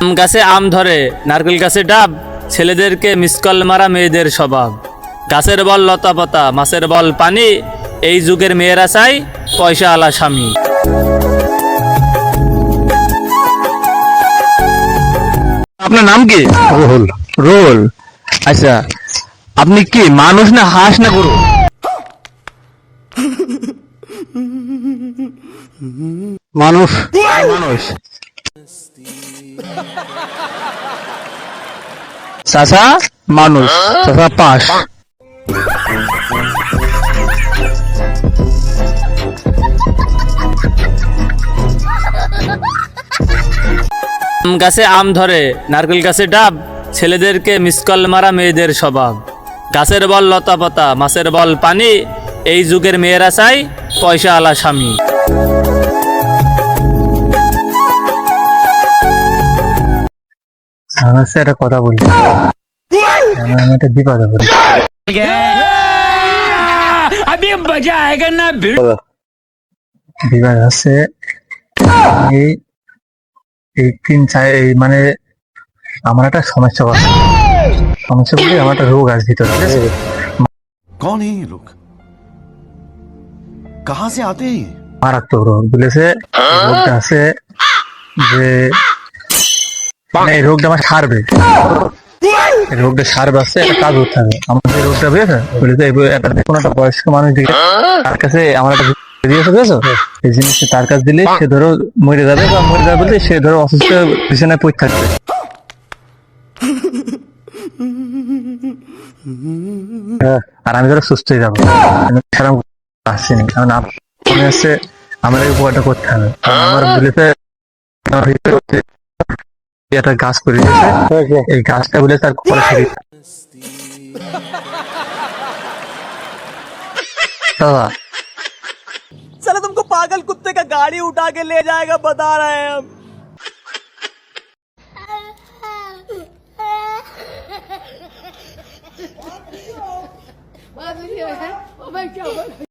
আম গাছে আম ধরে, নারকেল গাছে ডাব, ছেলেদেরকে মিসকল মারা মেয়েদের স্বভাব। গাছের বল লতা পাতা, মাছের বল পানি, এই যুগের মেয়েরা চাই পয়সা আলা স্বামী। আপনার নাম কি? রোল। রোল। আচ্ছা, আপনি কি মানুষ না হাঁস না গরু? মানুষ। মানুষ। চাচা মানুষ, চাচা পাশ। আম গাছে আম ধরে, নারকেল গাছে ডাব, ছেলেদেরকে মিসকল মারা মেয়েদের স্বভাব। গাছের বল লতা পাতা, মাছের বল পানি, এই যুগের মেয়েরা চাই পয়সা আলা স্বামী। আমার সাথে একটা কথা বলি, আমি একটা বিপদে পড়ি। বিপদ আছে এই এই তিন চার মানে আমার একটা সমস্যা আছে। সমস্যা বলতে আমার একটা রোগ আছে ভিতরে, ঠিক আছে? कौन है ये लोग? कहां से आते हैं ये? মারাত্মক রোগ বলেছে। রোগটা আছে যে মানে এই রোগটা আমার সারবে, এই রোগটা সারবে আসছে, একটা কাজ করতে হবে আমার। যে রোগটা বুঝেছে বলেছে কোনো একটা বয়স্ক মানুষ দিকে তার কাছে আমার একটা দিয়েছে, বুঝেছো? এই জিনিসটা তার কাছে দিলে সে ধরো মরে যাবে, বা মরে যাবে বলতে সে ধরো অসুস্থ বিছানায় পড়ে থাকবে। আর আমি ধরো সুস্থ হয়ে যাবো, সেরকম আসছিনি। কারণ মনে হচ্ছে আমার এই উপকারটা করতে হবে। কারণ আমার বলেছে আমার ভিতরে হচ্ছে একটা গাছ করে দিয়েছে, এই গাছটা বলে তার কপালে ছেড়ে দাদা। साला तुमको पागल कुत्ते का गाड़ी उठा के ले जाएगा, बता रहे हैं हम। Oh my God.